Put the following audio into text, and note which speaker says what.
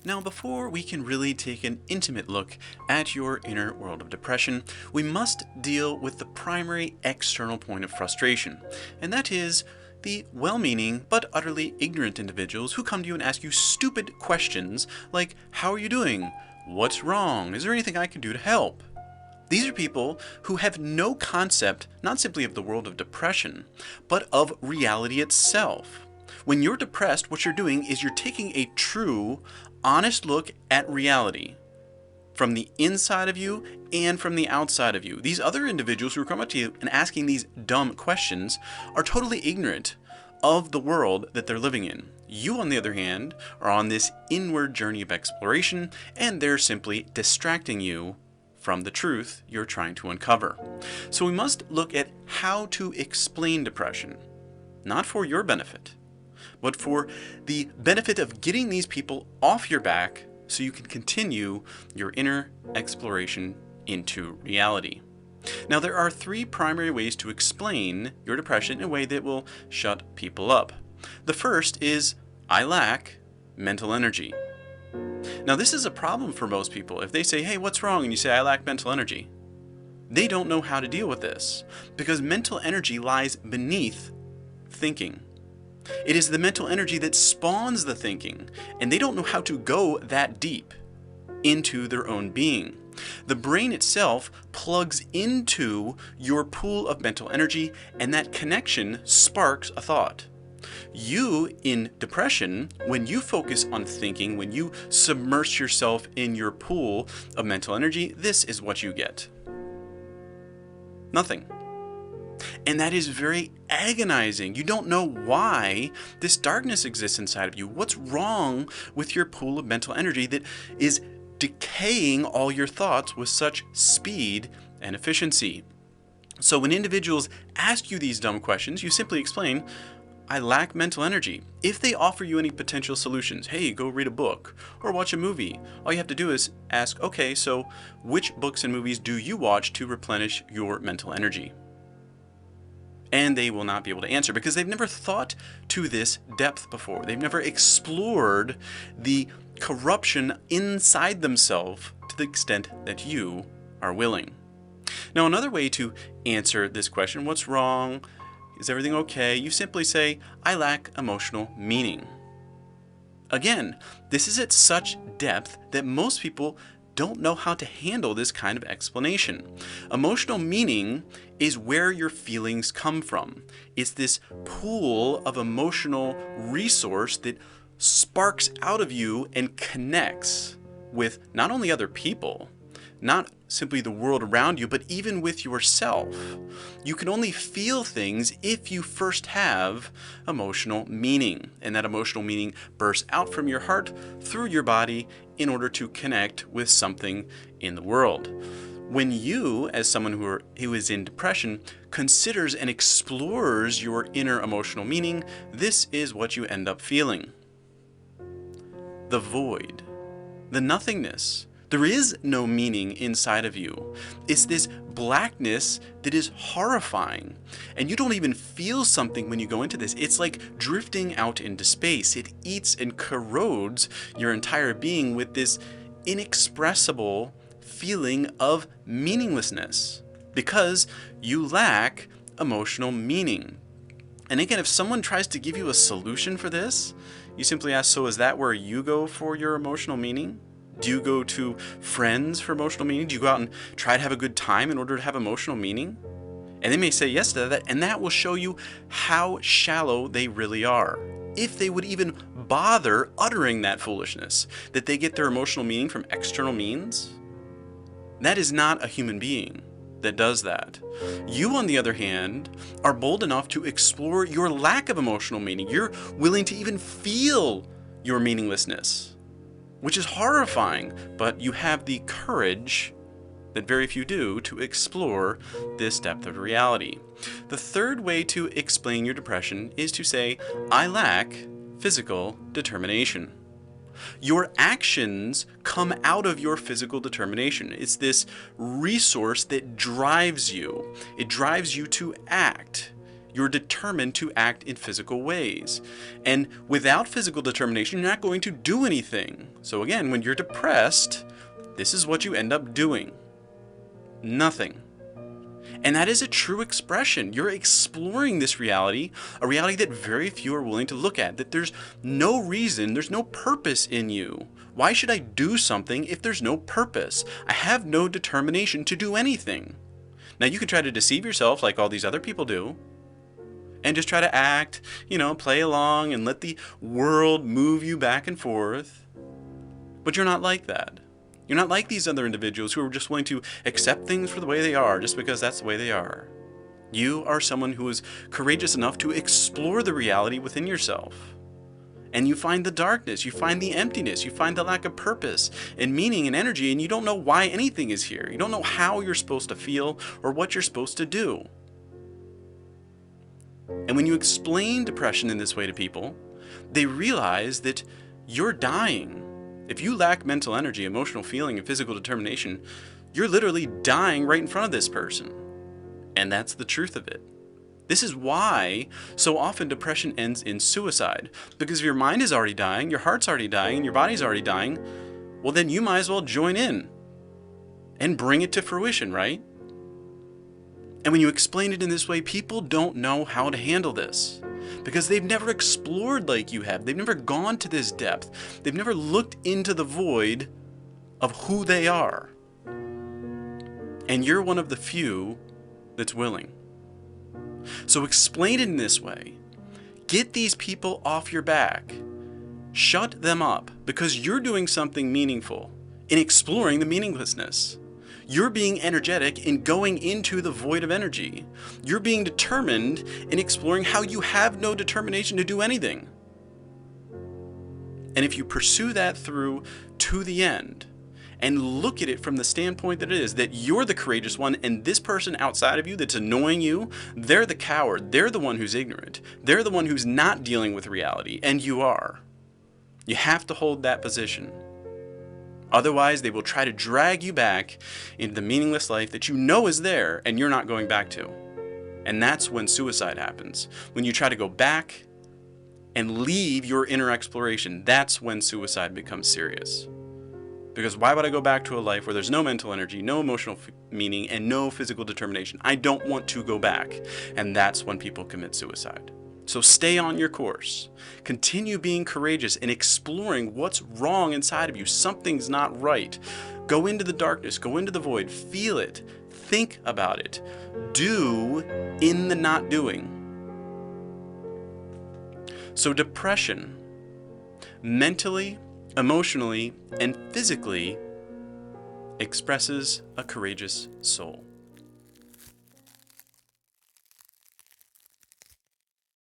Speaker 1: Now, before we can really take an intimate look at your inner world of depression, we must deal with the primary external point of frustration, and that is the well-meaning but utterly ignorant individuals who come to you and ask you stupid questions like, "How are you doing? What's wrong? Is there anything I can do to help?" These are people who have no concept, not simply of the world of depression, but of reality itself. When you're depressed, what you're doing is you're taking a true, honest look at reality from the inside of you and from the outside of you. These other individuals who are coming up to you and asking these dumb questions are totally ignorant of the world that they're living in. You, on the other hand, are on this inward journey of exploration, and they're simply distracting you from the truth you're trying to uncover. So we must look at how to explain depression, not for your benefit, but for the benefit of getting these people off your back so you can continue your inner exploration into reality. Now, there are three primary ways to explain your depression in a way that will shut people up. The first is, I lack mental energy. Now, this is a problem for most people. If they say, "Hey, what's wrong?" and you say, "I lack mental energy," they don't know how to deal with this because mental energy lies beneath thinking. It is the mental energy that spawns the thinking, and they don't know how to go that deep into their own being. The brain itself plugs into your pool of mental energy, and that connection sparks a thought. You, in depression, when you focus on thinking, when you submerge yourself in your pool of mental energy, this is what you get. Nothing. And that is very agonizing. You don't know why this darkness exists inside of you. What's wrong with your pool of mental energy that is decaying all your thoughts with such speed and efficiency? So when individuals ask you these dumb questions, you simply explain, "I lack mental energy." If they offer you any potential solutions, "Hey, go read a book or watch a movie," all you have to do is ask, "Okay, so which books and movies do you watch to replenish your mental energy?" And they will not be able to answer because they've never thought to this depth before. They've never explored the corruption inside themselves to the extent that you are willing. Now, another way to answer this question, "What's wrong? Is everything okay?" you simply say, "I lack emotional meaning." Again, this is at such depth that most people don't know how to handle this kind of explanation. Emotional meaning is where your feelings come from. It's this pool of emotional resource that sparks out of you and connects with not only other people, not simply the world around you, but even with yourself. You can only feel things if you first have emotional meaning, and that emotional meaning bursts out from your heart through your body in order to connect with something in the world. When you, as someone who is in depression, considers and explores your inner emotional meaning, this is what you end up feeling. The void, the nothingness. There is no meaning inside of you. It's this blackness that is horrifying. And you don't even feel something when you go into this. It's like drifting out into space. It eats and corrodes your entire being with this inexpressible feeling of meaninglessness because you lack emotional meaning. And again, if someone tries to give you a solution for this, you simply ask, "So is that where you go for your emotional meaning? Do you go to friends for emotional meaning? Do you go out and try to have a good time in order to have emotional meaning?" And they may say yes to that, and that will show you how shallow they really are. If they would even bother uttering that foolishness, that they get their emotional meaning from external means, that is not a human being that does that. You, on the other hand, are bold enough to explore your lack of emotional meaning. You're willing to even feel your meaninglessness, which is horrifying, but you have the courage that very few do to explore this depth of reality. The third way to explain your depression is to say, "I lack physical determination." Your actions come out of your physical determination. It's this resource that drives you. It drives you to act. You're determined to act in physical ways. And without physical determination, you're not going to do anything. So again, when you're depressed, this is what you end up doing. Nothing. And that is a true expression. You're exploring this reality, a reality that very few are willing to look at, that there's no reason, there's no purpose in you. Why should I do something if there's no purpose? I have no determination to do anything. Now you can try to deceive yourself like all these other people do, and just try to act, play along and let the world move you back and forth. But you're not like that. You're not like these other individuals who are just willing to accept things for the way they are just because that's the way they are. You are someone who is courageous enough to explore the reality within yourself. And you find the darkness, you find the emptiness, you find the lack of purpose and meaning and energy, and you don't know why anything is here. You don't know how you're supposed to feel or what you're supposed to do. And when you explain depression in this way to people, they realize that you're dying. If you lack mental energy, emotional feeling, and physical determination, you're literally dying right in front of this person. And that's the truth of it. This is why so often depression ends in suicide. Because if your mind is already dying, your heart's already dying, and your body's already dying, well then you might as well join in and bring it to fruition, right? And when you explain it in this way, people don't know how to handle this. Because they've never explored like you have. They've never gone to this depth. They've never looked into the void of who they are. And you're one of the few that's willing. So explain it in this way. Get these people off your back. Shut them up, because you're doing something meaningful in exploring the meaninglessness. You're being energetic in going into the void of energy. You're being determined in exploring how you have no determination to do anything. And if you pursue that through to the end and look at it from the standpoint that it is, that you're the courageous one and this person outside of you that's annoying you, they're the coward. They're the one who's ignorant. They're the one who's not dealing with reality, and you are. You have to hold that position. Otherwise, they will try to drag you back into the meaningless life that you know is there and you're not going back to. And that's when suicide happens. When you try to go back and leave your inner exploration, that's when suicide becomes serious. Because why would I go back to a life where there's no mental energy, no emotional meaning, and no physical determination? I don't want to go back. And that's when people commit suicide. So stay on your course. Continue being courageous and exploring what's wrong inside of you. Something's not right. Go into the darkness, go into the void, feel it, think about it. Do in the not doing. So depression, mentally, emotionally, and physically, expresses a courageous soul.